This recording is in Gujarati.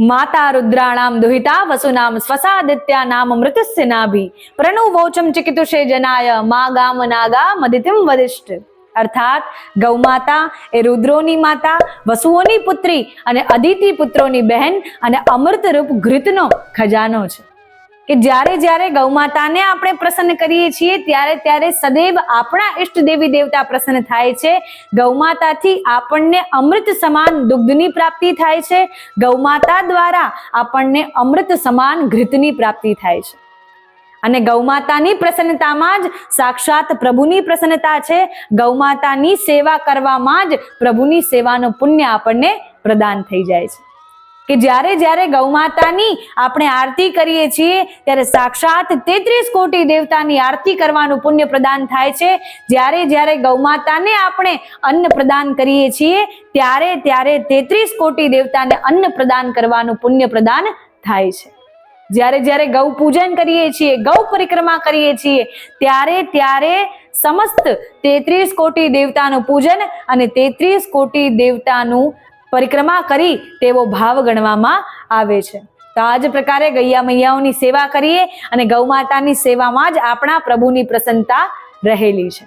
माता रुद्राणाम दुहिता वसुनाम स्वसादित्या नाम मृतस्य नाभि प्रणुवोचम चिकितुषे जनाय मा गाम नागा मदितिम वदिष्ठ। अर्थात गौ माता ए रुद्रोनी माता, वसुओनी पुत्री અને અદિતિ પુત્રોની બહેન અને અમૃતરૂપ ઘૃતનો ખજાનો છે કે જ્યારે જ્યારે ગૌ માતાને આપણે પ્રસન્ન કરીએ છીએ ત્યારે ત્યારે સદૈવ આપણા ઈષ્ટ દેવી દેવતા પ્રસન્ન થાય છે। ગૌ માતાથી આપણને અમૃત સમાન દુગ્ધની પ્રાપ્તિ થાય છે। ગૌ માતા દ્વારા આપણને અમૃત સમાન ઘૃતની પ્રાપ્તિ થાય છે અને ગૌ માતાની પ્રસન્નતામાં જ સાક્ષાત પ્રભુની પ્રસન્નતા છે। ગૌ માતાની સેવા કરવામાં જ પ્રભુની સેવાનું પુણ્ય આપણને પ્રદાન થઈ જાય છે કે જ્યારે જ્યારે ગૌ માતાની આપણે આરતી કરીએ છીએ ત્યારે સાક્ષાત 33 કોટી દેવતાની આરતી કરવાનું પુણ્ય પ્રદાન થાય છે। જ્યારે જ્યારે ગૌ માતાને આપણે અન્ન પ્રદાન કરીએ છીએ ત્યારે ત્યારે 33 કોટી દેવતાને અન્ન પ્રદાન કરવાનું પુણ્ય પ્રદાન થાય છે। જ્યારે જ્યારે ગૌ પૂજન કરીએ છીએ, ગૌ પરિક્રમા કરીએ છીએ ત્યારે ત્યારે સમસ્ત 33 કોટી દેવતાનું પૂજન અને 33 કોટી દેવતાનું પરિક્રમા કરી તેવો ભાવ ગણવામાં આવે છે। તો આ જ પ્રકારે ગૈયા મૈયાઓની સેવા કરીએ અને ગૌ માતાની સેવામાં જ આપણા પ્રભુની પ્રસન્નતા રહેલી છે।